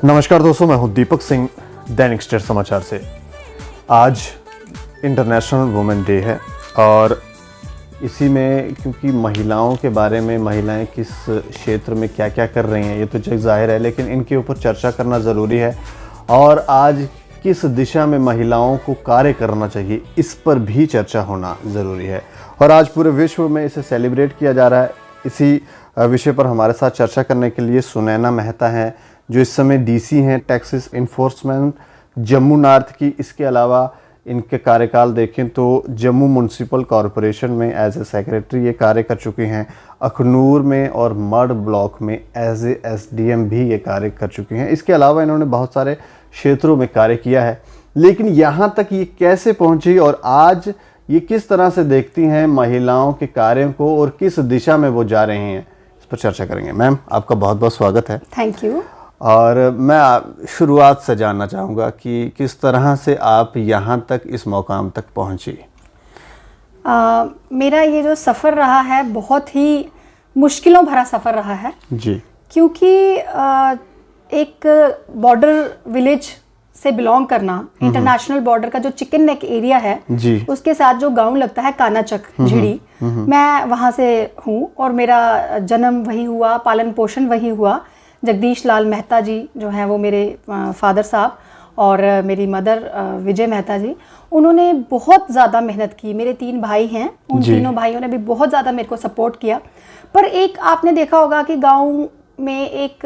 नमस्कार दोस्तों, मैं हूं दीपक सिंह, दैनिक स्टेट समाचार से। आज इंटरनेशनल वुमेन डे है और इसी में क्योंकि महिलाओं के बारे में, महिलाएं किस क्षेत्र में क्या क्या कर रही हैं ये तो जग जाहिर है, लेकिन इनके ऊपर चर्चा करना ज़रूरी है। और आज किस दिशा में महिलाओं को कार्य करना चाहिए इस पर भी चर्चा होना ज़रूरी है। और आज पूरे विश्व में इसे सेलिब्रेट किया जा रहा है। इसी विषय पर हमारे साथ चर्चा करने के लिए सुनैना मेहता हैं, जो इस समय डीसी हैं टैक्सेस इन्फोर्समेंट जम्मू नॉर्थ की। इसके अलावा इनके कार्यकाल देखें तो जम्मू म्यूनसिपल कॉरपोरेशन में एज ए सेक्रेटरी ये कार्य कर चुकी हैं। अखनूर में और मड ब्लॉक में एज ए एसडीएम भी ये कार्य कर चुकी हैं। इसके अलावा इन्होंने बहुत सारे क्षेत्रों में कार्य किया है, लेकिन यहाँ तक ये कैसे पहुँची और आज ये किस तरह से देखती हैं महिलाओं के कार्यों को और किस दिशा में वो जा रही हैं, इस पर चर्चा करेंगे। मैम, आपका बहुत बहुत स्वागत है। Thank you. और मैं शुरुआत से जानना चाहूँगा कि किस तरह से आप यहाँ तक इस मुकाम तक पहुँची। मेरा ये जो सफ़र रहा है बहुत ही मुश्किलों भरा सफ़र रहा है जी, क्योंकि एक बॉर्डर विलेज से बिलोंग करना, इंटरनेशनल बॉर्डर का जो चिकन नेक एरिया है जी, उसके साथ जो गांव लगता है कानाचक झिड़ी, मैं वहाँ से हूँ और मेरा जन्म वही हुआ, पालन पोषण वही हुआ। जगदीश लाल मेहता जी जो हैं वो मेरे फादर साहब और मेरी मदर विजय मेहता जी, उन्होंने बहुत ज़्यादा मेहनत की। मेरे 3 भाई हैं, उन तीनों भाइयों ने भी बहुत ज़्यादा मेरे को सपोर्ट किया। पर एक आपने देखा होगा कि गांव में एक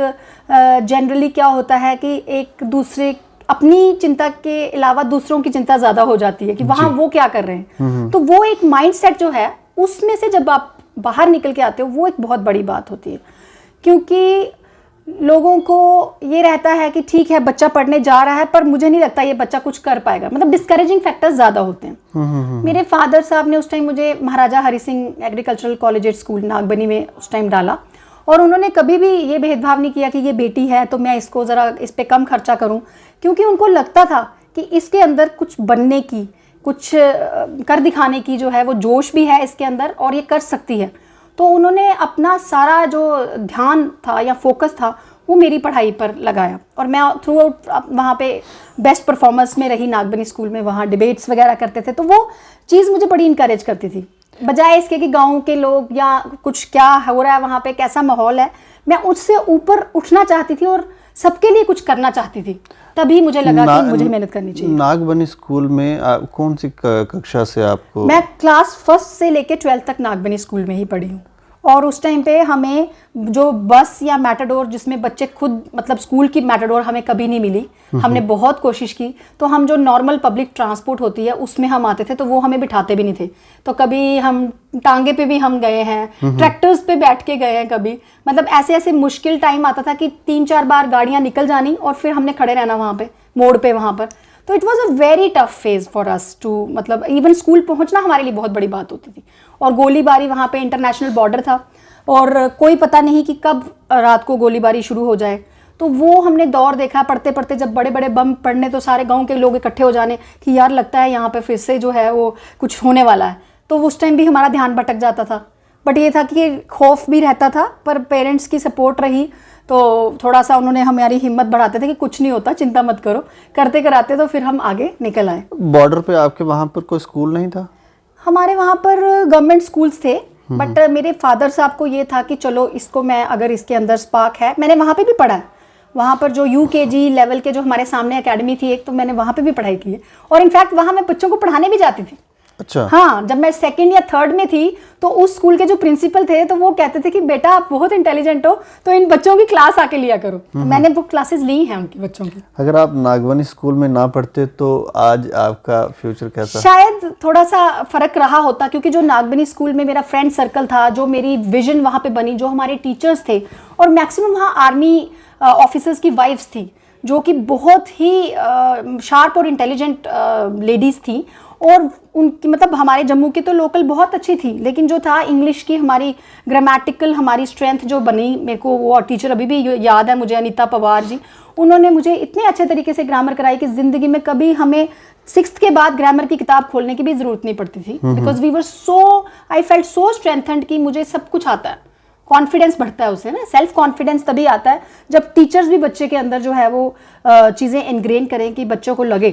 जनरली क्या होता है कि एक दूसरे अपनी चिंता के अलावा दूसरों की चिंता ज़्यादा हो जाती है कि वहाँ वो क्या कर रहे हैं। तो वो एक माइंडसेट जो है उसमें से जब आप बाहर निकल के आते हो वो एक बहुत बड़ी बात होती है, क्योंकि लोगों को ये रहता है कि ठीक है बच्चा पढ़ने जा रहा है पर मुझे नहीं लगता ये बच्चा कुछ कर पाएगा, मतलब डिस्करेजिंग फैक्टर्स ज़्यादा होते हैं। मेरे फादर साहब ने उस टाइम मुझे Maharaja Hari Singh agricultural college school Nagbani में उस टाइम डाला और उन्होंने कभी भी ये भेदभाव नहीं किया कि ये बेटी है तो मैं इसको ज़रा इस पर कम खर्चा करूँ, क्योंकि उनको लगता था कि इसके अंदर कुछ बनने की, कुछ कर दिखाने की जो है वो जोश भी है इसके अंदर और ये कर सकती है। तो उन्होंने अपना सारा जो ध्यान था या फोकस था वो मेरी पढ़ाई पर लगाया और मैं थ्रू आउट वहाँ पे बेस्ट परफॉर्मेंस में रही नागबनी स्कूल में। वहाँ डिबेट्स वगैरह करते थे तो वो चीज़ मुझे बड़ी इनकरेज करती थी, बजाय इसके कि गाँव के लोग या कुछ क्या हो रहा है वहाँ पे, कैसा माहौल है। मैं उससे ऊपर उठना चाहती थी और सबके लिए कुछ करना चाहती थी। तभी मुझे लगा कि मुझे मेहनत करनी चाहिए। नागबनी स्कूल में कौन सी कक्षा से आपको? मैं क्लास 1 से लेके 12th तक नागबनी स्कूल में ही पढ़ी हूँ। और उस टाइम पे हमें जो बस या मैटाडोर जिसमें बच्चे खुद, मतलब स्कूल की मैटाडोर हमें कभी नहीं मिली। हमने बहुत कोशिश की, तो हम जो नॉर्मल पब्लिक ट्रांसपोर्ट होती है उसमें हम आते थे, तो वो हमें बिठाते भी नहीं थे। तो कभी हम टांगे पे भी हम गए हैं, ट्रैक्टर्स पे बैठ के गए हैं कभी। मतलब ऐसे ऐसे मुश्किल टाइम आता था कि 3-4 बार गाड़ियाँ निकल जानी और फिर हमने खड़े रहना वहाँ पे मोड़ पे वहाँ पर। तो it was a very tough phase for us too, मतलब इवन स्कूल पहुँचना हमारे लिए बहुत बड़ी बात होती थी। और गोलीबारी, वहाँ पे इंटरनेशनल बॉर्डर था और कोई पता नहीं कि कब रात को गोलीबारी शुरू हो जाए। तो वो हमने दौर देखा, पढ़ते पढ़ते जब बड़े बड़े बम पड़ने तो सारे गांव के लोग इकट्ठे हो जाने कि यार लगता है यहाँ पे फिर से जो है वो कुछ होने वाला है। तो उस टाइम भी हमारा ध्यान भटक जाता था। बट ये था कि खौफ भी रहता था, पर पेरेंट्स की सपोर्ट रही तो थोड़ा सा उन्होंने हमारी हिम्मत बढ़ाते थे कि कुछ नहीं होता, चिंता मत करो। करते कराते तो फिर हम आगे निकल आए। बॉर्डर पे आपके वहाँ पर कोई स्कूल नहीं था? हमारे वहाँ पर गवर्नमेंट स्कूल्स थे, बट मेरे फादर साहब को ये था कि चलो इसको मैं, अगर इसके अंदर स्पार्क है, मैंने वहाँ पे भी पढ़ा है। वहाँ पर जो UKG लेवल के जो हमारे सामने एकेडमी थी एक, तो मैंने वहाँ पे भी पढ़ाई की है। और इनफैक्ट वहाँ मैं बच्चों को पढ़ाने भी जाती थी। अच्छा। हाँ, जब मैं 2nd या 3rd में थी तो उस स्कूल के जो प्रिंसिपल थे तो वो कहते थे कि बेटा आप बहुत इंटेलिजेंट हो तो इन बच्चों की क्लास आके लिया करो। मैंने वो क्लासेस ली हैं उनकी बच्चों की। अगर आप नागबनी स्कूल में ना पढ़ते तो आज आपका फ्यूचर कैसा? शायद थोड़ा सा फर्क रहा होता, क्योंकि जो नागबनी स्कूल में मेरा फ्रेंड सर्कल था, जो मेरी विजन वहाँ पे बनी, जो हमारे टीचर्स थे, और मैक्सिमम वहाँ आर्मी ऑफिसर्स की वाइफ्स थी जो कि बहुत ही शार्प और इंटेलिजेंट लेडीज़ थी। और उनकी, मतलब हमारे जम्मू की तो लोकल बहुत अच्छी थी, लेकिन जो था इंग्लिश की हमारी ग्रामेटिकल हमारी स्ट्रेंथ जो बनी, मेरे को वो टीचर अभी भी याद है मुझे, अनीता पवार जी। उन्होंने मुझे इतने अच्छे तरीके से ग्रामर कराई कि ज़िंदगी में कभी हमें 6th के बाद ग्रामर की किताब खोलने की भी ज़रूरत नहीं पड़ती थी, because we were so, I felt so strengthened कि मुझे सब कुछ आता है। कॉन्फिडेंस बढ़ता है उसे ना, सेल्फ कॉन्फिडेंस तभी आता है जब टीचर्स भी बच्चे के अंदर जो है वो चीज़ें इनग्रेन करें कि बच्चों को लगे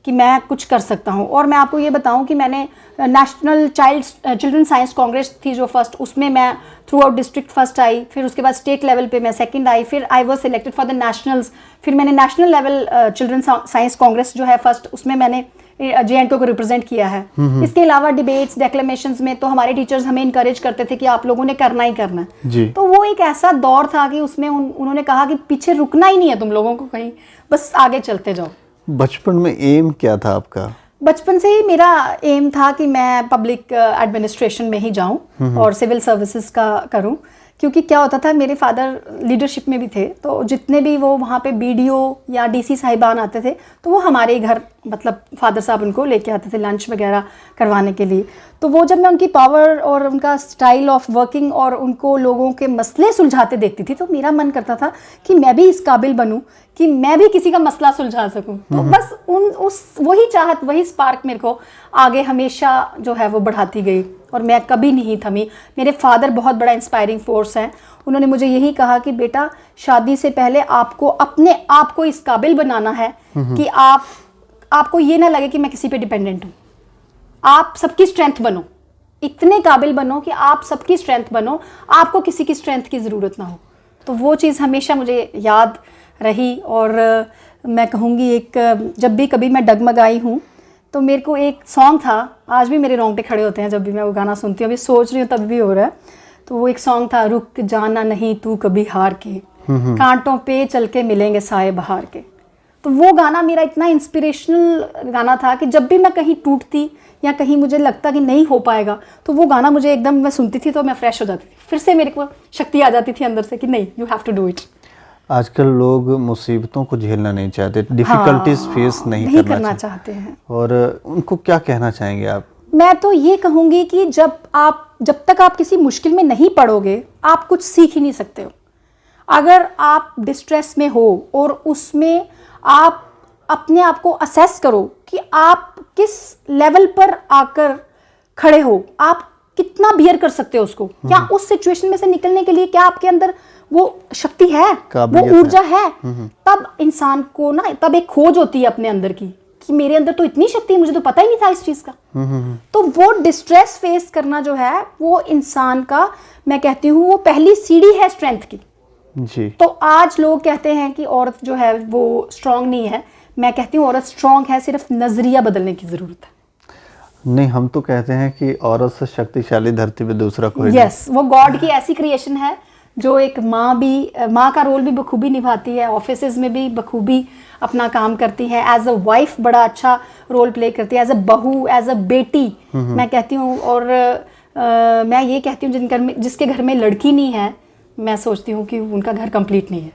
कि मैं कुछ कर सकता हूँ। और मैं आपको ये बताऊँ कि मैंने नेशनल चिल्ड्रन साइंस कांग्रेस थी जो फर्स्ट, उसमें मैं थ्रू आउट डिस्ट्रिक्ट फर्स्ट आई, फिर उसके बाद स्टेट लेवल पे मैं सेकंड आई, फिर I was selected for the nationals, फिर मैंने national level children science Congress जो है फर्स्ट, उसमें मैंने JNK को रिप्रेजेंट किया है। इसके अलावा डिबेट्स डेक्लेमेशंस में तो हमारे टीचर्स हमें इनकरेज करते थे कि आप लोगों ने करना ही करना है। तो वो एक ऐसा दौर था कि उसमें उन्होंने कहा कि पीछे रुकना ही नहीं है तुम लोगों को कहीं, बस आगे चलते जाओ। बचपन में एम क्या था आपका? बचपन से ही मेरा एम था कि मैं पब्लिक एडमिनिस्ट्रेशन में ही जाऊं और सिविल सर्विसेज का करूं, क्योंकि क्या होता था मेरे फादर लीडरशिप में भी थे, तो जितने भी वो वहाँ पे BDO या DC साहिबान आते थे तो वो हमारे ही घर, मतलब फादर साहब उनको लेके आते थे लंच वगैरह करवाने के लिए। तो वो जब मैं उनकी पावर और उनका स्टाइल ऑफ वर्किंग और उनको लोगों के मसले सुलझाते देखती थी तो मेरा मन करता था कि मैं भी इस काबिल बनूं कि मैं भी किसी का मसला सुलझा सकूं। तो बस वही चाहत, वही स्पार्क मेरे को आगे हमेशा जो है वो बढ़ाती गई और मैं कभी नहीं थमी। मेरे फादर बहुत बड़ा इंस्पायरिंग फोर्स हैं। उन्होंने मुझे यही कहा कि बेटा शादी से पहले आपको अपने आप को इस काबिल बनाना है कि आपको ये ना लगे कि मैं किसी पे डिपेंडेंट हूँ। आप सबकी स्ट्रेंथ बनो, इतने काबिल बनो कि आप सबकी स्ट्रेंथ बनो, आपको किसी की स्ट्रेंथ की ज़रूरत ना हो। तो वो चीज़ हमेशा मुझे याद रही। और मैं कहूँगी एक जब भी कभी मैं डगमगाई हूँ तो मेरे को एक सॉन्ग था, आज भी मेरे रोंगटे खड़े होते हैं जब भी मैं वो गाना सुनती हूँ, अभी सोच रही हूँ तब भी हो रहा है। तो वो एक सॉन्ग था, रुक जाना नहीं तू कभी हार के, कांटों पे चल के मिलेंगे साए बहार के। तो वो गाना मेरा इतना इंस्पिरेशनल गाना था कि जब भी मैं कहीं टूटती या कहीं मुझे लगता कि नहीं हो पाएगा तो वो गाना मुझे एकदम, मैं सुनती थी तो मैं फ्रेश हो जाती थी, फिर से मेरे को शक्ति आ जाती थी अंदर से कि नहीं, you have to do it. आजकल लोग मुसीबतों को झेलना नहीं चाहते, डिफिकल्टीज फेस नहीं करना चाहते हैं। और उनको क्या कहना चाहेंगे आप? मैं तो ये कहूँगी कि जब तक आप किसी मुश्किल में नहीं पड़ोगे आप कुछ सीख ही नहीं सकते हो। अगर आप डिस्ट्रेस में हो और उसमें आप अपने आप को असेस करो कि आप किस लेवल पर आकर खड़े हो, आप कितना बियर कर सकते हो उसको, क्या उस सिचुएशन में से निकलने के लिए क्या आपके अंदर वो शक्ति है, वो ऊर्जा है। तब इंसान को ना, तब एक खोज होती है अपने अंदर की कि मेरे अंदर तो इतनी शक्ति है, मुझे तो पता ही नहीं था इस चीज का। तो वो डिस्ट्रेस फेस करना जो है वो इंसान का, मैं कहती हूँ वो पहली सीढ़ी है स्ट्रेंथ की जी। तो आज लोग कहते हैं कि औरत जो है वो स्ट्रांग नहीं है, मैं कहती हूँ औरत स्ट्रांग है, सिर्फ नजरिया बदलने की जरूरत है। नहीं, हम तो कहते हैं कि औरत से शक्तिशाली धरती पे दूसरा कोई नहीं। यस, वो गॉड की ऐसी क्रिएशन है जो एक माँ का रोल भी बखूबी निभाती है, ऑफिसेज में भी बखूबी अपना काम करती है, एज अ वाइफ बड़ा अच्छा रोल प्ले करती है, एज अ बहू, एज अ बेटी मैं कहती हूँ। और मैं ये कहती हूँ जिसके घर में लड़की नहीं है, मैं सोचती हूँ कि उनका घर कंप्लीट नहीं है।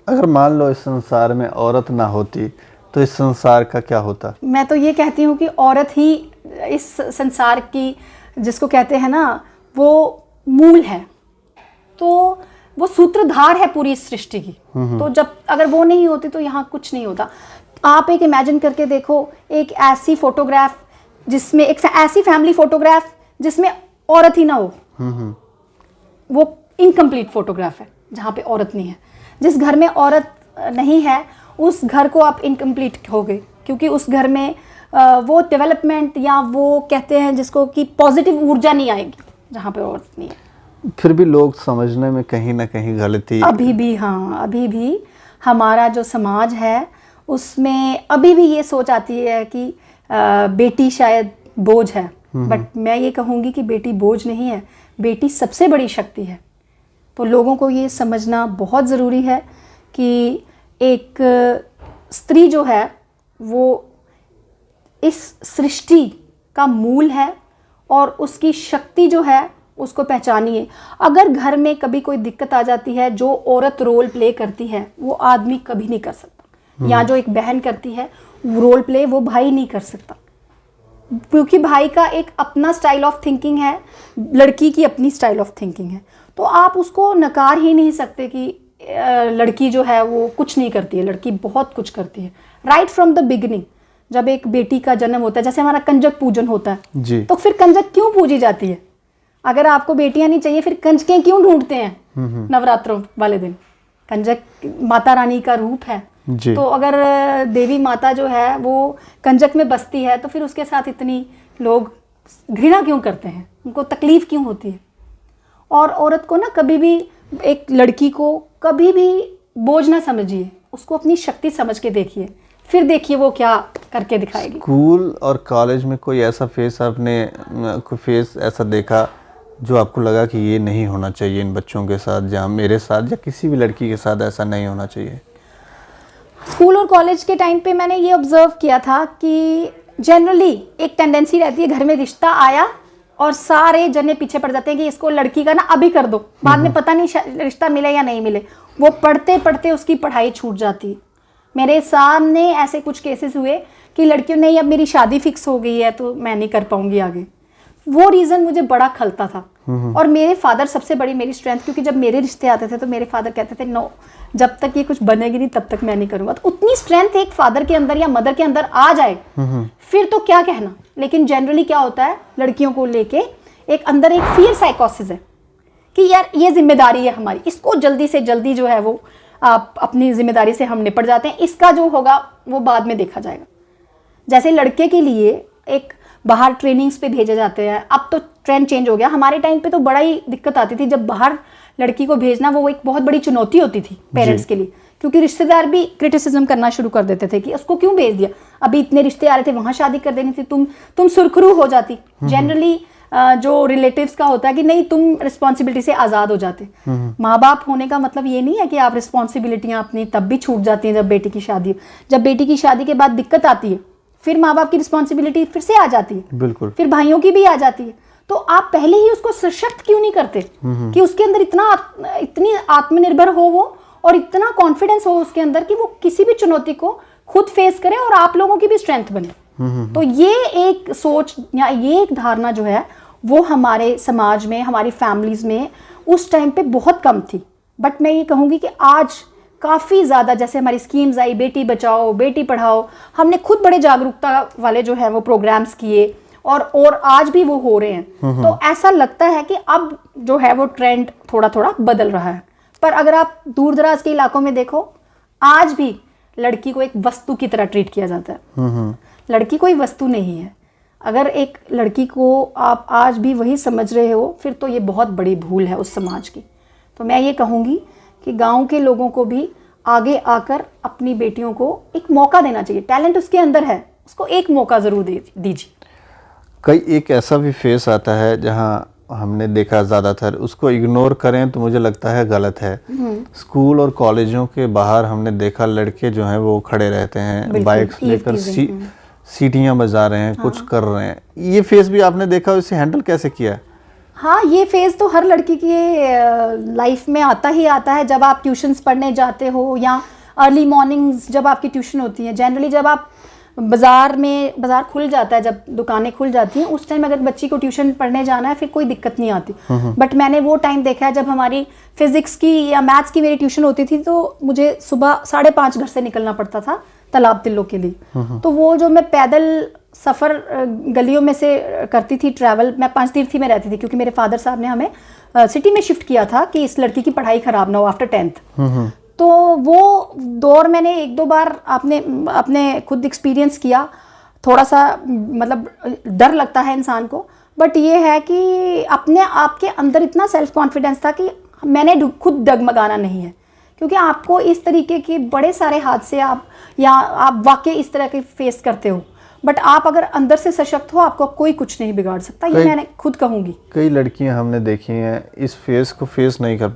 अगर मान लो इस संसार में औरत ना होती तो इस संसार का क्या होता? मैं तो ये कहती हूँ कि औरत ही इस संसार की, जिसको कहते हैं ना, वो मूल है, तो वो सूत्रधार है पूरी सृष्टि की। तो जब अगर वो नहीं होती तो यहाँ कुछ नहीं होता। आप एक इमेजिन करके देखो, एक ऐसी फोटोग्राफ जिसमें, एक ऐसी फैमिली फोटोग्राफ जिसमें औरत ही ना हो, वो इनकम्प्लीट फोटोग्राफ है जहाँ पे औरत नहीं है। जिस घर में औरत नहीं है उस घर को आप इनकम्प्लीट कहोगे, क्योंकि उस घर में वो डेवलपमेंट या वो कहते हैं जिसको कि पॉजिटिव ऊर्जा नहीं आएगी जहाँ पे औरत नहीं है। फिर भी लोग समझने में कहीं ना कहीं गलती अभी भी, हाँ अभी भी हमारा जो समाज है उसमें अभी भी ये सोच आती है कि बेटी शायद बोझ है। बट मैं ये कहूँगी कि बेटी बोझ नहीं है, बेटी सबसे बड़ी शक्ति है। तो लोगों को ये समझना बहुत ज़रूरी है कि एक स्त्री जो है वो इस सृष्टि का मूल है और उसकी शक्ति जो है उसको पहचानिए। अगर घर में कभी कोई दिक्कत आ जाती है, जो औरत रोल प्ले करती है वो आदमी कभी नहीं कर सकता, या जो एक बहन करती है रोल प्ले वो भाई नहीं कर सकता, क्योंकि भाई का एक अपना स्टाइल ऑफ थिंकिंग है, लड़की की अपनी स्टाइल ऑफ थिंकिंग है। तो आप उसको नकार ही नहीं सकते कि लड़की जो है वो कुछ नहीं करती है, लड़की बहुत कुछ करती है। राइट फ्रॉम द बिगिनिंग, जब एक बेटी का जन्म होता है, जैसे हमारा कंजक पूजन होता है जी, तो फिर कंजक क्यों पूजी जाती है? अगर आपको बेटियां नहीं चाहिए फिर कंजकें क्यों ढूंढते हैं नवरात्रों वाले दिन? कंजक माता रानी का रूप है जी। तो अगर देवी माता जो है वो कंजक में बसती है तो फिर उसके साथ इतनी लोग घृणा क्यों करते हैं, उनको तकलीफ क्यों होती है? और औरत को ना कभी भी, एक लड़की को कभी भी बोझ ना समझिए, उसको अपनी शक्ति समझ के देखिए, फिर देखिए वो क्या करके दिखाएगी। स्कूल और कॉलेज में कोई ऐसा फेस आपने कोई फेस ऐसा देखा जो आपको लगा कि ये नहीं होना चाहिए इन बच्चों के साथ, जहाँ मेरे साथ या किसी भी लड़की के साथ ऐसा नहीं होना चाहिए? स्कूल और कॉलेज के टाइम पे मैंने ये ऑब्जर्व किया था कि जनरली एक टेंडेंसी रहती है, घर में रिश्ता आया और सारे जने पीछे पड़ जाते हैं कि इसको लड़की का ना अभी कर दो, बाद में पता नहीं रिश्ता मिले या नहीं मिले। वो पढ़ते पढ़ते उसकी पढ़ाई छूट जाती है। मेरे सामने ऐसे कुछ केसेस हुए कि लड़कियों ने अब मेरी शादी फिक्स हो गई है तो मैं नहीं कर पाऊंगी आगे। वो रीज़न मुझे बड़ा खलता था। और मेरे फादर सबसे बड़ी मेरी स्ट्रेंथ, क्योंकि जब मेरे रिश्ते आते थे तो मेरे फादर कहते थे नो, जब तक ये कुछ बनेगी नहीं तब तक मैं नहीं करूँगा। तो उतनी स्ट्रेंथ एक फादर के अंदर या मदर के अंदर आ जाए फिर तो क्या कहना। लेकिन जनरली क्या होता है, लड़कियों को लेके एक अंदर एक फियर साइकोसिस है कि यार ये जिम्मेदारी है हमारी, इसको जल्दी से जल्दी जो है वो आप अपनी जिम्मेदारी से हम निपट जाते हैं, इसका जो होगा वो बाद में देखा जाएगा। जैसे लड़के के लिए एक बाहर ट्रेनिंग्स पे भेजे जाते हैं, अब तो ट्रेंड चेंज हो गया। हमारे टाइम पे तो बड़ा ही दिक्कत आती थी जब बाहर लड़की को भेजना, वो एक बहुत बड़ी चुनौती होती थी पेरेंट्स के लिए, क्योंकि रिश्तेदार भी क्रिटिसिज्म करना शुरू कर देते थे कि उसको क्यों भेज दिया, अभी इतने रिश्ते आ रहे थे, वहाँ शादी कर देनी थी, तुम सुरखरू हो जाती। जनरली जो रिलेटिव्स का होता है कि नहीं तुम रिस्पॉन्सिबिलिटी से आज़ाद हो जाते। माँ बाप होने का मतलब ये नहीं है कि आप रिस्पॉन्सिबिलिटियाँ अपनी तब भी छूट जाती हैं जब बेटी की शादी हो। जब बेटी की शादी के बाद दिक्कत आती है फिर माँ बाप की रिस्पॉन्सिबिलिटी फिर से आ जाती है, बिल्कुल, फिर भाइयों की भी आ जाती है। तो आप पहले ही उसको सशक्त क्यों नहीं करते कि उसके अंदर इतनी आत्मनिर्भर हो वो, और इतना कॉन्फिडेंस हो उसके अंदर कि वो किसी भी चुनौती को खुद फेस करे और आप लोगों की भी स्ट्रेंथ बने। तो ये एक सोच या ये एक धारणा जो है वो हमारे समाज में, हमारी फैमिलीज में उस टाइम पे बहुत कम थी। बट मैं ये कहूँगी कि आज काफ़ी ज़्यादा, जैसे हमारी स्कीम्स आई, बेटी बचाओ बेटी पढ़ाओ, हमने खुद बड़े जागरूकता वाले जो है वो प्रोग्राम्स किए और आज भी वो हो रहे हैं। तो ऐसा लगता है कि अब जो है वो ट्रेंड थोड़ा थोड़ा बदल रहा है। पर अगर आप दूर दराज के इलाकों में देखो, आज भी लड़की को एक वस्तु की तरह ट्रीट किया जाता है। लड़की कोई वस्तु नहीं है। अगर एक लड़की को आप आज भी वही समझ रहे हो फिर तो ये बहुत बड़ी भूल है उस समाज की। तो मैं ये कहूँगी कि गांव के लोगों को भी आगे आकर अपनी बेटियों को एक मौका देना चाहिए। टैलेंट उसके अंदर है, उसको एक मौका ज़रूर दीजिए। कई एक ऐसा भी फेस आता है जहां हमने देखा ज़्यादातर उसको इग्नोर करें तो मुझे लगता है गलत है। स्कूल और कॉलेजों के बाहर हमने देखा लड़के जो हैं वो खड़े रहते हैं, बाइक्स लेकर सीटियाँ बजा रहे हैं, कुछ कर रहे हैं। ये फेस भी आपने देखा, इसे हैंडल कैसे किया? हाँ, ये फेज़ तो हर लड़की की लाइफ में आता ही आता है। जब आप ट्यूशन्स पढ़ने जाते हो या अर्ली मॉर्निंग्स जब आपकी ट्यूशन होती है, जनरली जब आप बाज़ार खुल जाता है, जब दुकानें खुल जाती हैं, उस टाइम अगर बच्ची को ट्यूशन पढ़ने जाना है फिर कोई दिक्कत नहीं आती। बट मैंने वो टाइम देखा है जब हमारी फिज़िक्स की या मैथ्स की मेरी ट्यूशन होती थी तो मुझे सुबह 5:30 घर से निकलना पड़ता था तालाब तिल्लो के लिए। तो वो जो मैं पैदल सफ़र गलियों में से करती थी ट्रैवल, मैं पंचतीर्थी में रहती थी क्योंकि मेरे फादर साहब ने हमें सिटी में शिफ्ट किया था कि इस लड़की की पढ़ाई ख़राब ना हो आफ्टर 10th। तो वो दौर मैंने 1-2 बार अपने खुद एक्सपीरियंस किया। थोड़ा सा मतलब डर लगता है इंसान को, बट ये है कि अपने आप के अंदर इतना सेल्फ कॉन्फिडेंस था कि मैंने खुद डगमगाना नहीं है, क्योंकि आपको इस तरीके के बड़े सारे हादसे आप वाकई इस तरह के फेस करते हो, बट आप अगर अंदर से सशक्त हो आपको कोई कुछ नहीं बिगाड़ सकता। ये मैंने खुद कहूँगी। कई लड़कियां हमने देखी हैं इस फेस को फेस नहीं कर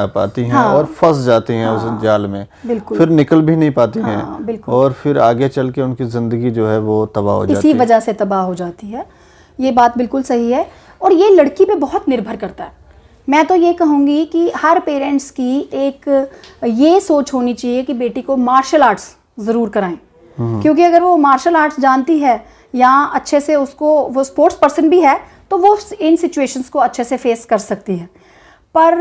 पाती हैं और फंस जाती हैं उस जाल में, फिर निकल भी नहीं पाती हैं और फिर आगे चल के उनकी ज़िंदगी जो है वो तबाह हो जाती है, इसी वजह से तबाह हो जाती है। ये बात बिल्कुल सही है और ये लड़की पे बहुत निर्भर करता है। मैं तो ये कहूँगी कि हर पेरेंट्स की एक ये सोच होनी चाहिए कि बेटी को मार्शल आर्ट्स ज़रूर कराएं, क्योंकि अगर वो मार्शल आर्ट्स जानती है या अच्छे से वो स्पोर्ट्स पर्सन भी है तो वो इन सिचुएशंस को अच्छे से फेस कर सकती है। पर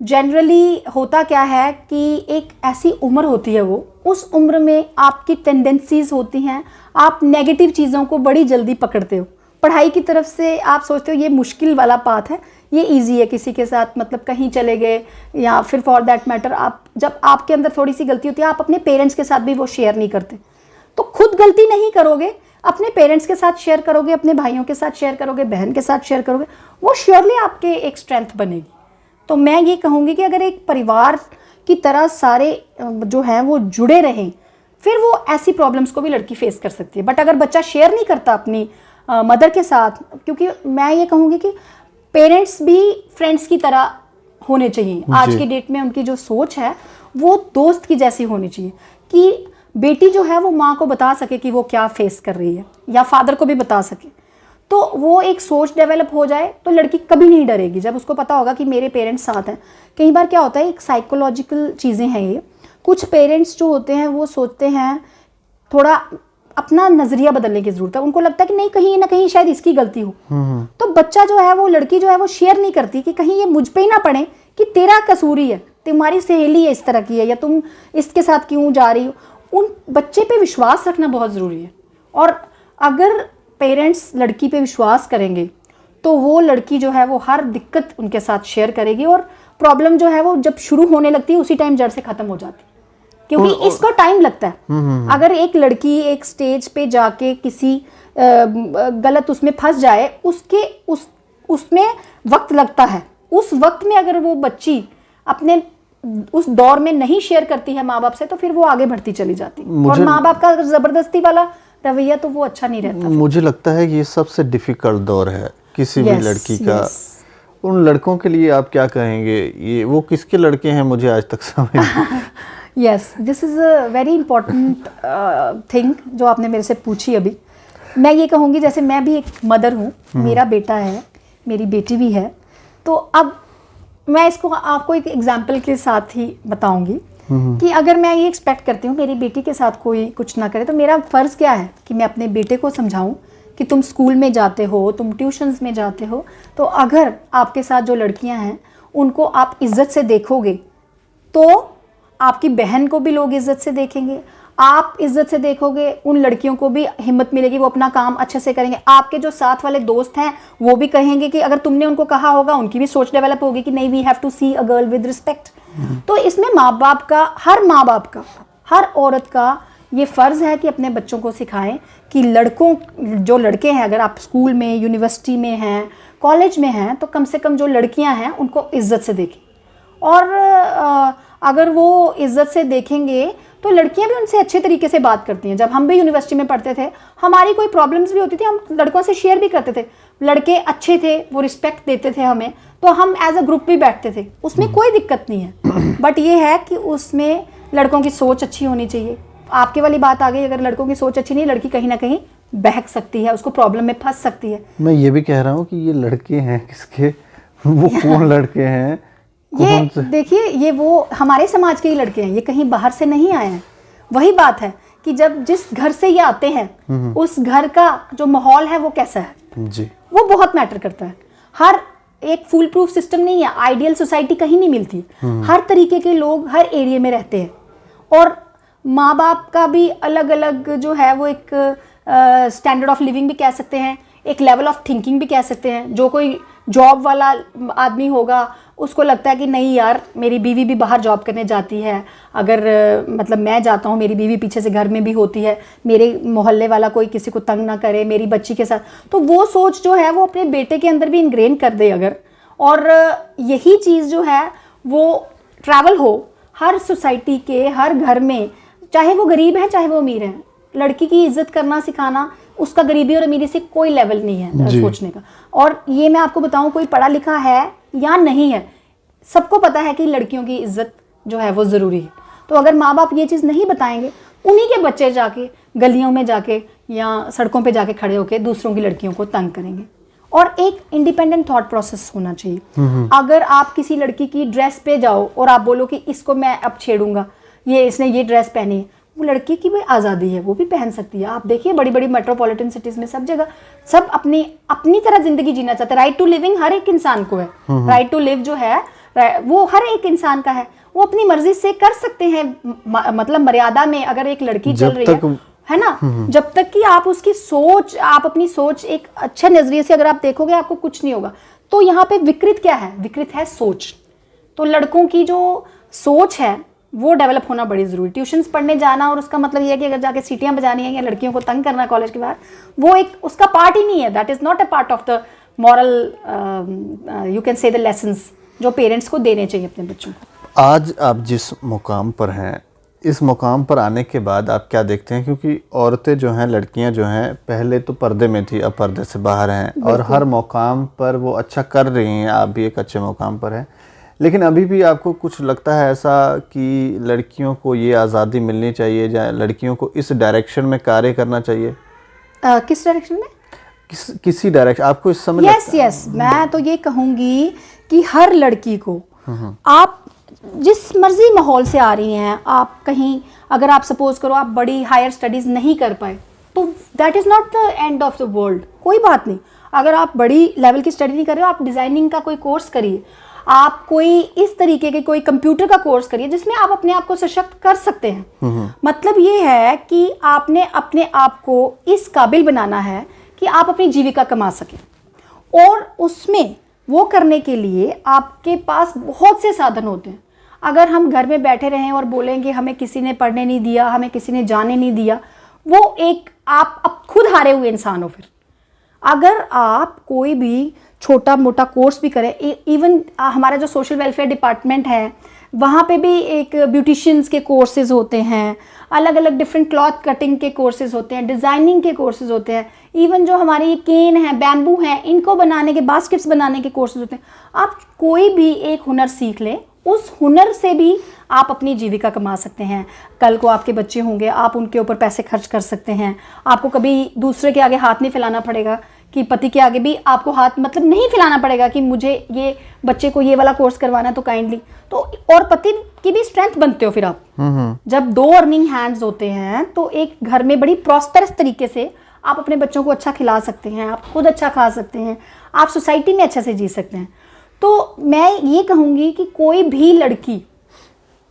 जनरली होता क्या है कि एक ऐसी उम्र होती है, वो उस उम्र में आपकी टेंडेंसीज होती हैं, आप नेगेटिव चीज़ों को बड़ी जल्दी पकड़ते हो। पढ़ाई की तरफ से आप सोचते हो ये मुश्किल वाला पाथ है, ये इजी है किसी के साथ, मतलब कहीं चले गए या फिर फॉर दैट मैटर आप जब आपके अंदर थोड़ी सी गलती होती है, आप अपने पेरेंट्स के साथ भी वो शेयर नहीं करते। तो खुद गलती नहीं करोगे, अपने पेरेंट्स के साथ शेयर करोगे, अपने भाइयों के साथ शेयर करोगे, बहन के साथ शेयर करोगे, वो श्योरली आपके एक स्ट्रेंथ बनेगी। तो मैं ये कहूँगी कि अगर एक परिवार की तरह सारे जो हैं वो जुड़े रहें, फिर वो ऐसी प्रॉब्लम्स को भी लड़की फेस कर सकती है। बट अगर बच्चा शेयर नहीं करता अपनी मदर के साथ, क्योंकि मैं ये कहूँगी कि पेरेंट्स भी फ्रेंड्स की तरह होने चाहिए। आज की डेट में उनकी जो सोच है वो दोस्त की जैसी होनी चाहिए, कि बेटी जो है वो माँ को बता सके कि वो क्या फेस कर रही है, या फादर को भी बता सके। तो वो एक सोच डेवलप हो जाए तो लड़की कभी नहीं डरेगी, जब उसको पता होगा कि मेरे पेरेंट्स साथ हैं। कई बार क्या होता है, एक साइकोलॉजिकल चीज़ें हैं ये, कुछ पेरेंट्स जो होते हैं वो सोचते हैं, थोड़ा अपना नज़रिया बदलने की ज़रूरत है। उनको लगता है कि नहीं, कहीं ना कहीं शायद इसकी गलती हो। तो बच्चा जो है वो, लड़की जो है वो शेयर नहीं करती कि कहीं ये मुझ पे ही ना पड़े कि तेरा कसूर ही है, तुम्हारी सहेली है इस तरह की है, या तुम इसके साथ क्यों जा रही हो। उन बच्चे पे विश्वास रखना बहुत ज़रूरी है। और अगर पेरेंट्स लड़की पे विश्वास करेंगे तो वो लड़की जो है वो हर दिक्कत उनके साथ शेयर करेगी, और प्रॉब्लम जो है वो जब शुरू होने लगती है उसी टाइम जड़ से ख़त्म हो जाती है, क्योंकि इसको टाइम लगता है। अगर एक लड़की एक स्टेज पे जाके किसी गलत उसमें फंस जाए, उसमें वक्त लगता है। उस वक्त में अगर वो बच्ची अपने उस दौर में नहीं शेयर करती है माँ बाप से, तो फिर वो आगे बढ़ती चली जाती है। और माँ बाप का जबरदस्ती वाला रवैया तो वो अच्छा नहीं रहता। मुझे लगता है कि ये सबसे डिफिकल्ट दौर है किसी भी लड़की का। उन लड़कों के लिए आप क्या कहेंगे? ये वो किसके लड़के हैं, मुझे आज तक समझ नहीं। Yes, this is a very important thing जो आपने मेरे से पूछी अभी। मैं ये कहूँगी, जैसे मैं भी एक मदर हूँ, मेरा बेटा है, मेरी बेटी भी है, तो अब मैं इसको आपको एक एग्जाम्पल के साथ ही बताऊंगी कि अगर मैं ये एक्सपेक्ट करती हूँ मेरी बेटी के साथ कोई कुछ ना करे, तो मेरा फ़र्ज़ क्या है कि मैं अपने बेटे को समझाऊं कि तुम स्कूल में जाते हो, तुम ट्यूशन्स में जाते हो, तो अगर आपके साथ जो लड़कियां हैं उनको आप इज़्ज़त से देखोगे तो आपकी बहन को भी लोग इज़्ज़त से देखेंगे, आप इज़्ज़त से देखोगे, उन लड़कियों को भी हिम्मत मिलेगी, वो अपना काम अच्छे से करेंगे। आपके जो साथ वाले दोस्त हैं वो भी कहेंगे कि अगर तुमने उनको कहा होगा, उनकी भी सोच डेवलप होगी कि नहीं, we have to see a girl with respect. तो इसमें माँ बाप का, हर माँ बाप का, हर औरत का ये फ़र्ज़ है कि अपने बच्चों को सिखाएं कि लड़कों, जो लड़के हैं, अगर आप स्कूल में, यूनिवर्सिटी में हैं, कॉलेज में हैं, तो कम से कम जो लड़कियां हैं उनको इज़्ज़त से देखें। और अगर वो इज़्ज़त से देखेंगे तो लड़कियां भी उनसे अच्छे तरीके से बात करती हैं। जब हम भी यूनिवर्सिटी में पढ़ते थे, हमारी कोई प्रॉब्लम्स भी होती थी, हम लड़कों से शेयर भी करते थे। लड़के अच्छे थे, वो रिस्पेक्ट देते थे हमें, तो हम एज अ ग्रुप भी बैठते थे, उसमें कोई दिक्कत नहीं है। बट ये है कि उसमें लड़कों की सोच अच्छी होनी चाहिए। आपके वाली बात आ गई, अगर लड़कों की सोच अच्छी नहीं, लड़की कहीं ना कहीं बहक सकती है, उसको प्रॉब्लम में फंस सकती है। मैं ये भी कह रहा हूँ कि ये लड़के हैं किसके, वो कौन लड़के हैं? ये देखिए, ये वो हमारे समाज के ही लड़के हैं, ये कहीं बाहर से नहीं आए हैं। वही बात है कि जब जिस घर से ये आते हैं उस घर का जो माहौल है वो कैसा है जी, वो बहुत मैटर करता है। हर एक फुल प्रूफ सिस्टम नहीं है, आइडियल सोसाइटी कहीं नहीं मिलती। हर तरीके के लोग हर एरिया में रहते हैं, और माँ बाप का भी अलग अलग जो है वो एक स्टैंडर्ड ऑफ लिविंग भी कह सकते हैं, एक लेवल ऑफ थिंकिंग भी कह सकते हैं। जो कोई जॉब वाला आदमी होगा, उसको लगता है कि नहीं यार, मेरी बीवी भी बाहर जॉब करने जाती है, अगर मतलब मैं जाता हूँ, मेरी बीवी पीछे से घर में भी होती है, मेरे मोहल्ले वाला कोई किसी को तंग ना करे मेरी बच्ची के साथ। तो वो सोच जो है वो अपने बेटे के अंदर भी इनग्रेन कर दे अगर, और यही चीज़ जो है वो ट्रैवल हो हर सोसाइटी के हर घर में, चाहे वो गरीब है चाहे वो अमीर है। लड़की की इज्जत करना सिखाना, उसका गरीबी और अमीरी से कोई लेवल नहीं है सोचने का। और ये मैं आपको बताऊं, कोई पढ़ा लिखा है या नहीं है, सबको पता है कि लड़कियों की इज्जत जो है वो ज़रूरी है। तो अगर माँ बाप ये चीज़ नहीं बताएंगे, उन्हीं के बच्चे जाके गलियों में जाके या सड़कों पे जाके खड़े होकर दूसरों की लड़कियों को तंग करेंगे। और एक इंडिपेंडेंट थॉट प्रोसेस होना चाहिए। अगर आप किसी लड़की की ड्रेस पे जाओ और आप बोलो कि इसको मैं अब छेड़ूंगा, ये इसने ये ड्रेस पहनी है, वो लड़की की भी आज़ादी है, वो भी पहन सकती है। आप देखिए बड़ी बड़ी मेट्रोपॉलिटन सिटीज़ में सब जगह सब अपनी अपनी तरह ज़िंदगी जीना चाहते हैं। राइट टू लिविंग हर एक इंसान को है, राइट टू लिव जो है वो हर एक इंसान का है, वो अपनी मर्जी से कर सकते हैं, मतलब मर्यादा में। अगर एक लड़की चल रही है ना। जब तक कि आप उसकी सोच, आप अपनी सोच एक अच्छे नजरिए से अगर आप देखोगे, आपको कुछ नहीं होगा। तो यहाँ पे विकृत क्या है? विकृत है सोच। तो लड़कों की जो सोच है वो डेवलप होना बड़ी जरूरी। ट्यूशंस पढ़ने जाना और उसका मतलब ये है कि अगर जाके सीटियां बजानी है या लड़कियों को तंग करना है कॉलेज के बाहर, वो एक उसका पार्ट ही नहीं है। That is not a part of the moral, you can say the lessons जो पेरेंट्स को देने चाहिए अपने बच्चों को। आज आप जिस मुकाम पर हैं, इस मुकाम पर आने के बाद आप क्या देखते हैं? क्योंकि औरतें जो हैं, लड़कियां जो हैं, पहले तो पर्दे में थी, अब पर्दे से बाहर हैं और हर मुकाम पर वो अच्छा कर रही हैं। आप भी एक अच्छे मुकाम पर हैं, लेकिन अभी भी आपको कुछ लगता है ऐसा कि लड़कियों को ये आज़ादी मिलनी चाहिए या लड़कियों को इस डायरेक्शन में कार्य करना चाहिए? किस डायरेक्शन में? किसी डायरेक्शन आपको इस समय यस, मैं तो ये कहूँगी कि हर लड़की को, आप जिस मर्जी माहौल से आ रही हैं, आप कहीं अगर आप सपोज करो आप बड़ी हायर स्टडीज़ नहीं कर पाए, तो that is not the end of the world. कोई बात नहीं। अगर आप बड़ी लेवल की स्टडी नहीं कर रहे हो, आप डिज़ाइनिंग का कोई कोर्स करिए, आप कोई इस तरीके के कोई कंप्यूटर का कोर्स करिए जिसमें आप अपने आप को सशक्त कर सकते हैं। मतलब ये है कि आपने अपने आप को इस काबिल बनाना है कि आप अपनी जीविका कमा सकें, और उसमें वो करने के लिए आपके पास बहुत से साधन होते हैं। अगर हम घर में बैठे रहें और बोलेंगे हमें किसी ने पढ़ने नहीं दिया, हमें किसी ने जाने नहीं दिया, वो एक आप अब खुद हारे हुए इंसान हो। फिर अगर आप कोई भी छोटा मोटा कोर्स भी करें, इवन हमारा जो सोशल वेलफेयर डिपार्टमेंट है वहाँ पे भी एक ब्यूटिशियंस के कोर्सेज होते हैं, अलग अलग डिफरेंट क्लॉथ कटिंग के कोर्सेज होते हैं, डिज़ाइनिंग के कोर्सेज होते हैं, इवन जो हमारे ये केन है, बैम्बू है, इनको बनाने के, बास्केट्स बनाने के कोर्सेज होते हैं। आप कोई भी एक हुनर सीख लें, उस हुनर से भी आप अपनी जीविका कमा सकते हैं। कल को आपके बच्चे होंगे, आप उनके ऊपर पैसे खर्च कर सकते हैं। आपको कभी दूसरे के आगे हाथ नहीं फैलाना पड़ेगा, कि पति के आगे भी आपको हाथ मतलब नहीं फैलाना पड़ेगा कि मुझे ये बच्चे को ये वाला कोर्स करवाना है तो काइंडली। तो और पति की भी स्ट्रेंथ बनते हो फिर आप। जब दो अर्निंग हैंड्स होते हैं तो एक घर में बड़ी प्रॉस्पेरस तरीके से आप अपने बच्चों को अच्छा खिला सकते हैं, आप खुद अच्छा खा सकते हैं, आप सोसाइटी में अच्छे से जी सकते हैं। तो मैं ये कहूँगी कि कोई भी लड़की,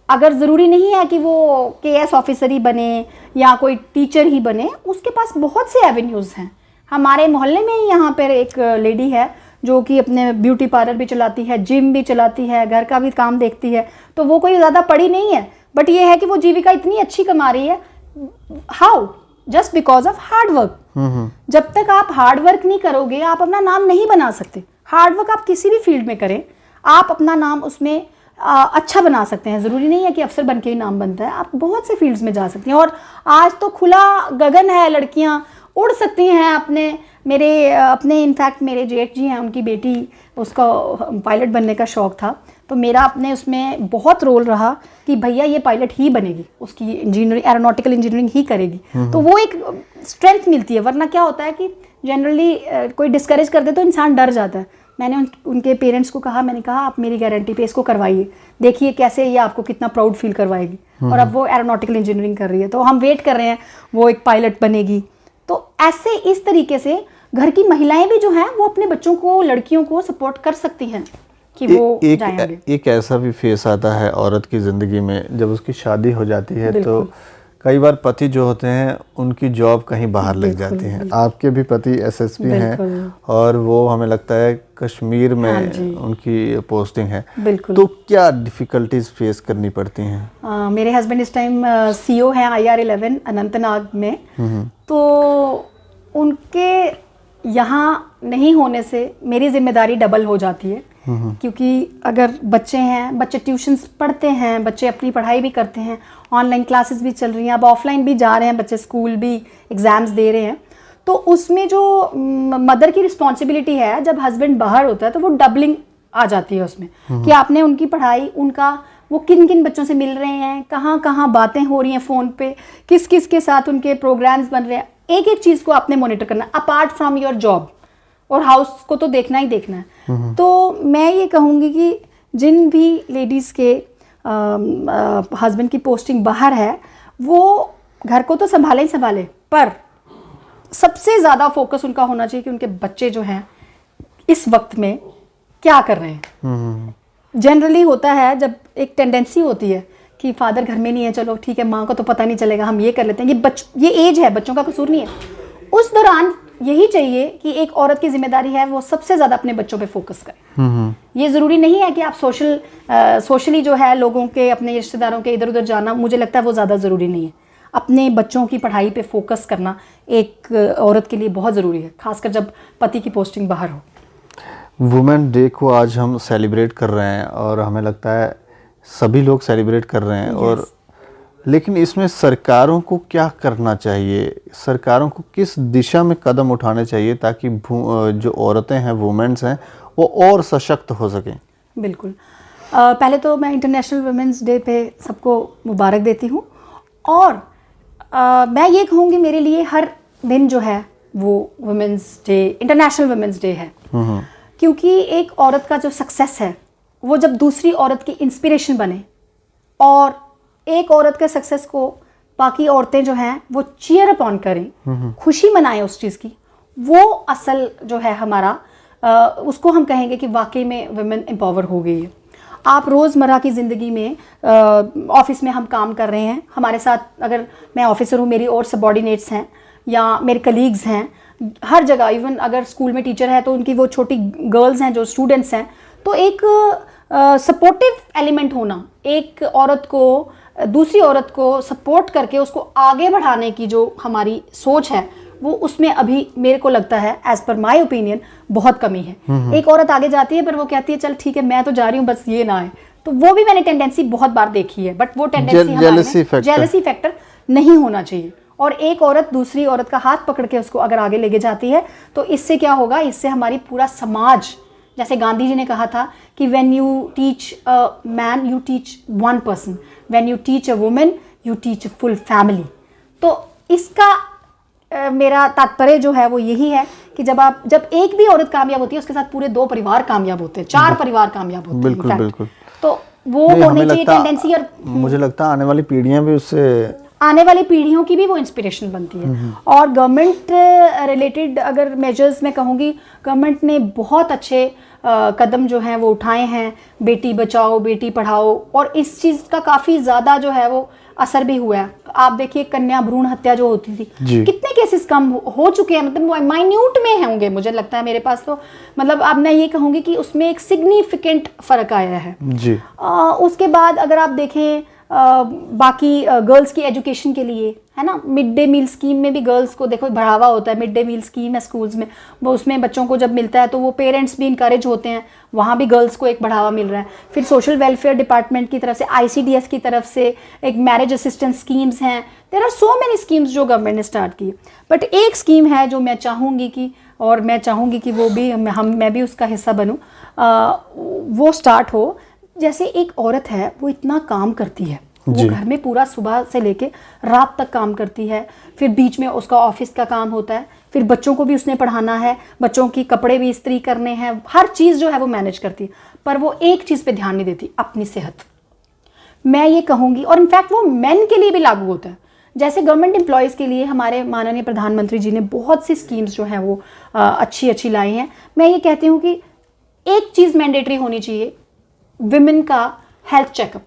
अगर ज़रूरी नहीं है कि वो KS ऑफिसर ही बने या कोई टीचर ही बने, उसके पास बहुत से एवेन्यूज़ हैं। हमारे मोहल्ले में ही यहाँ पर एक लेडी है जो कि अपने ब्यूटी पार्लर भी चलाती है, जिम भी चलाती है, घर का भी काम देखती है। तो वो कोई ज़्यादा पढ़ी नहीं है, बट ये है कि वो जीविका इतनी अच्छी कमा रही है। How? Just because of hard work. जब तक आप हार्ड वर्क नहीं करोगे, आप अपना नाम नहीं बना सकते। हार्ड वर्क आप किसी भी फील्ड में करें, आप अपना नाम उसमें अच्छा बना सकते हैं। ज़रूरी नहीं है कि अफसर बन के ही नाम बनता है, आप बहुत से फील्ड्स में जा सकती हैं। और आज तो खुला गगन है, लड़कियां उड़ सकती हैं। अपने इनफैक्ट मेरे जेठ जी हैं, उनकी बेटी, उसका पायलट बनने का शौक़ था, तो मेरा अपने उसमें बहुत रोल रहा कि भैया ये पायलट ही बनेगी, उसकी इंजीनियरिंग, एरोनॉटिकल इंजीनियरिंग ही करेगी। तो वो एक स्ट्रेंथ मिलती है। वरना क्या होता है कि जनरली कोई डिस्करेज कर दे तो इंसान डर जाता है। मैंने उनके पेरेंट्स को कहा, मैंने कहा आप मेरी गारंटी पे इसको करवाइए, देखिए कैसे ये आपको कितना प्राउड फील करवाएगी। और अब वो एरोनॉटिकल इंजीनियरिंग कर रही है, तो हम वेट कर रहे हैं वो एक पायलट बनेगी। तो ऐसे इस तरीके से घर की महिलाएं भी जो हैं वो अपने बच्चों को, लड़कियों को सपोर्ट कर सकती हैं कि वो जाएंगे। एक ऐसा भी फेस आता है औरत की ज़िंदगी में, जब उसकी शादी हो जाती है तो कई बार पति जो होते हैं उनकी जॉब कहीं बाहर लग जाती है। आपके भी पति SSP हैं और वो हमें लगता है कश्मीर में उनकी पोस्टिंग है। तो क्या डिफ़िकल्टीज फेस करनी पड़ती हैं? मेरे हस्बैंड इस टाइम CO हैं IR11 अनंतनाग में। तो उनके यहाँ नहीं होने से मेरी जिम्मेदारी डबल हो जाती है, क्योंकि अगर बच्चे हैं, बच्चे ट्यूशन्स पढ़ते हैं, बच्चे अपनी पढ़ाई भी करते हैं, ऑनलाइन क्लासेस भी चल रही हैं, अब ऑफलाइन भी जा रहे हैं बच्चे, स्कूल भी एग्ज़ाम्स दे रहे हैं। तो उसमें जो मदर की रिस्पॉन्सिबिलिटी है, जब हस्बैंड बाहर होता है तो वो डबलिंग आ जाती है उसमें, कि आपने उनकी पढ़ाई, उनका वो किन किन बच्चों से मिल रहे हैं, कहाँ कहाँ बातें हो रही हैं फ़ोन पे, किस किस के साथ उनके प्रोग्राम्स बन रहे हैं, एक एक चीज़ को आपने मॉनिटर करना है अपार्ट फ्रॉम योर जॉब। और हाउस को तो देखना ही देखना है। तो मैं ये कहूँगी कि जिन भी लेडीज़ के हस्बैंड की पोस्टिंग बाहर है, वो घर को तो संभाले ही संभाले, पर सबसे ज़्यादा फोकस उनका होना चाहिए कि उनके बच्चे जो हैं इस वक्त में क्या कर रहे हैं। जनरली होता है, जब एक टेंडेंसी होती है कि फादर घर में नहीं है, चलो ठीक है, माँ को तो पता नहीं चलेगा, हम ये कर लेते हैं, ये एज है, बच्चों का कसूर नहीं है। उस दौरान यही चाहिए कि एक औरत की जिम्मेदारी है वो सबसे ज़्यादा अपने बच्चों पे फोकस करे। ये ज़रूरी नहीं है कि आप सोशली जो है लोगों के, अपने रिश्तेदारों के इधर उधर जाना, मुझे लगता है वो ज़्यादा ज़रूरी नहीं है। अपने बच्चों की पढ़ाई पे फोकस करना एक औरत के लिए बहुत ज़रूरी है, खासकर जब पति की पोस्टिंग बाहर हो। वुमेन डे को आज हम सेलिब्रेट कर रहे हैं और हमें लगता है सभी लोग सेलिब्रेट कर रहे हैं। और लेकिन इसमें सरकारों को क्या करना चाहिए, सरकारों को किस दिशा में कदम उठाने चाहिए ताकि जो औरतें हैं, वुमेन्स हैं, वो और सशक्त हो सकें? बिल्कुल। पहले तो मैं इंटरनेशनल वुमेन्स डे पे सबको मुबारक देती हूँ, और मैं ये कहूँगी मेरे लिए हर दिन जो है वो women's day, international women's day है। क्योंकि एक औरत का जो सक्सेस है वो जब दूसरी औरत की इंस्पिरेशन बने, और एक औरत के सक्सेस को बाकी औरतें जो हैं वो चीयर अप ऑन करें, खुशी मनाएं उस चीज़ की, वो असल जो है हमारा उसको हम कहेंगे कि वाकई में वुमेन एम्पावर हो गई है। आप रोज़मर्रा की ज़िंदगी में ऑफिस में हम काम कर रहे हैं, हमारे साथ अगर मैं ऑफिसर हूँ, मेरी और सबॉर्डिनेट्स हैं या मेरे कलीग्स हैं, हर जगह, इवन अगर स्कूल में टीचर है तो उनकी वो छोटी गर्ल्स हैं जो स्टूडेंट्स हैं, तो एक सपोर्टिव एलिमेंट होना, एक औरत को दूसरी औरत को सपोर्ट करके उसको आगे बढ़ाने की जो हमारी सोच है, वो उसमें अभी मेरे को लगता है, एज पर माय ओपिनियन, बहुत कमी है। एक औरत आगे जाती है पर वो कहती है चल ठीक है मैं तो जा रही हूँ, बस ये ना है। तो वो भी मैंने टेंडेंसी बहुत बार देखी है, बट वो टेंडेंसी जेलसी फैक्टर नहीं होना चाहिए। और एक औरत दूसरी औरत का हाथ पकड़ के उसको अगर आगे लेके जाती है तो इससे क्या होगा, इससे हमारी पूरा समाज, जैसे गांधी जी ने कहा था कि when you teach a man you teach one person, when you teach a women you teach a full family. तो इसका मेरा तात्पर्य जो है वो यही है कि जब एक भी औरत कामयाब होती है उसके साथ पूरे 2 परिवार कामयाब होते हैं, 4 परिवार कामयाब होते हैं। बिल्कुल बिल्कुल। तो वो होने चाहिए टेंडेंसी। और मुझे लगता है आने वाली पीढ़ियां भी उससे, आने वाली पीढ़ियों की भी वो इंस्पिरेशन बनती है। और गवर्नमेंट रिलेटेड अगर मेजर्स मैं कहूँगी, गवर्नमेंट ने बहुत अच्छे कदम जो हैं वो उठाए हैं, बेटी बचाओ बेटी पढ़ाओ, और इस चीज़ का काफ़ी ज़्यादा जो है वो असर भी हुआ है। आप देखिए कन्या भ्रूण हत्या जो होती थी, कितने केसेस कम हो चुके हैं, मतलब माइन्यूट में होंगे मुझे लगता है मेरे पास, तो मतलब अब मैं ये कहूँगी कि उसमें एक सिग्निफिकेंट फ़र्क आया है जी। उसके बाद अगर आप देखें बाकी गर्ल्स की एजुकेशन के लिए, है ना, मिड डे मील स्कीम में भी गर्ल्स को देखो बढ़ावा होता है। मिड डे मील स्कीम है स्कूल्स में, वो उसमें बच्चों को जब मिलता है तो वो पेरेंट्स भी इनकरेज होते हैं, वहाँ भी गर्ल्स को एक बढ़ावा मिल रहा है। फिर सोशल वेलफेयर डिपार्टमेंट की तरफ से, ICDS की तरफ से एक मैरिज असिस्टेंस स्कीम्स हैं। There are so many schemes जो गवर्नमेंट ने स्टार्ट की। बट एक स्कीम है जो मैं चाहूँगी कि, और मैं चाहूँगी कि वो भी मैं भी उसका हिस्सा बनूँ, वो स्टार्ट हो। जैसे एक औरत है वो इतना काम करती है, वो घर में पूरा सुबह से लेके रात तक काम करती है, फिर बीच में उसका ऑफिस का काम होता है, फिर बच्चों को भी उसने पढ़ाना है, बच्चों की कपड़े भी इस्त्री करने हैं, हर चीज़ जो है वो मैनेज करती है, पर वो एक चीज़ पे ध्यान नहीं देती, अपनी सेहत। मैं ये कहूँगी, और इनफैक्ट वो मेन के लिए भी लागू होता है। जैसे गवर्नमेंट एम्प्लॉयज़ के लिए हमारे माननीय प्रधानमंत्री जी ने बहुत सी स्कीम्स जो हैं वो अच्छी लाई हैं। मैं ये कहती हूँ कि एक चीज़ मैंडेटरी होनी चाहिए, विमेन का हेल्थ चेकअप।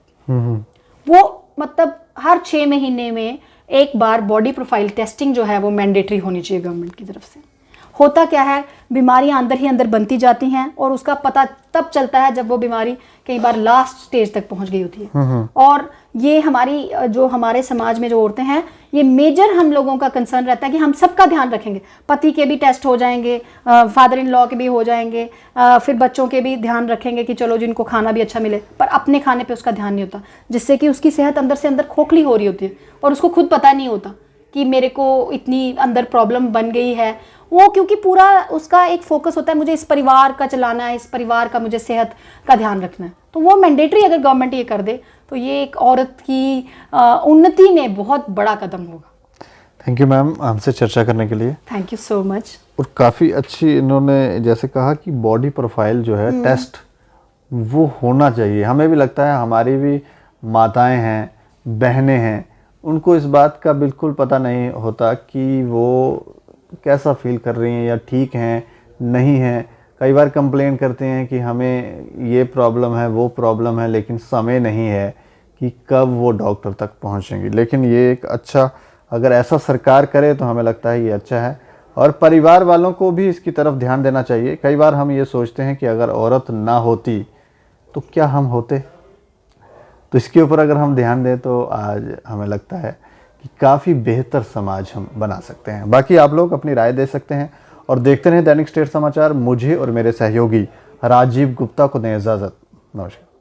वो मतलब हर 6 महीने में एक बार बॉडी प्रोफाइल टेस्टिंग जो है वो मैंडेटरी होनी चाहिए गवर्नमेंट की तरफ से। होता क्या है, बीमारियां अंदर ही अंदर बनती जाती हैं और उसका पता तब चलता है जब वो बीमारी कई बार लास्ट स्टेज तक पहुंच गई होती है। और ये हमारे समाज में जो औरतें हैं, ये मेजर हम लोगों का कंसर्न रहता है कि हम सबका ध्यान रखेंगे। पति के भी टेस्ट हो जाएंगे, फादर इन लॉ के भी हो जाएंगे, फिर बच्चों के भी ध्यान रखेंगे कि चलो जिनको खाना भी अच्छा मिले, पर अपने खाने पे उसका ध्यान नहीं होता, जिससे कि उसकी सेहत अंदर से अंदर खोखली हो रही होती है और उसको खुद पता नहीं होता कि मेरे को इतनी अंदर प्रॉब्लम बन गई है। वो क्योंकि पूरा उसका एक फोकस होता है, मुझे इस परिवार का चलाना है, इस परिवार का मुझे सेहत का ध्यान रखना है। तो वो मैंडेटरी अगर गवर्नमेंट ये कर दे तो ये एक औरत की उन्नति में बहुत बड़ा कदम होगा। थैंक यू मैम हमसे चर्चा करने के लिए। Thank you so much. और काफ़ी अच्छी इन्होंने जैसे कहा कि बॉडी प्रोफाइल जो है टेस्ट वो होना चाहिए। हमें भी लगता है, हमारी भी माताएं हैं, बहनें हैं, उनको इस बात का बिल्कुल पता नहीं होता कि वो कैसा फील कर रही हैं या ठीक हैं नहीं हैं। कई बार कंप्लेन करते हैं कि हमें ये प्रॉब्लम है वो प्रॉब्लम है, लेकिन समय नहीं है कि कब वो डॉक्टर तक पहुंचेंगी। लेकिन ये एक अच्छा, अगर ऐसा सरकार करे तो हमें लगता है ये अच्छा है, और परिवार वालों को भी इसकी तरफ ध्यान देना चाहिए। कई बार हम ये सोचते हैं कि अगर औरत ना होती तो क्या हम होते, तो इसके ऊपर अगर हम ध्यान दें तो आज हमें लगता है कि काफ़ी बेहतर समाज हम बना सकते हैं। बाकी आप लोग अपनी राय दे सकते हैं और देखते रहें दैनिक स्टेट समाचार। मुझे और मेरे सहयोगी राजीव गुप्ता को दें इजाज़त। नमस्कार।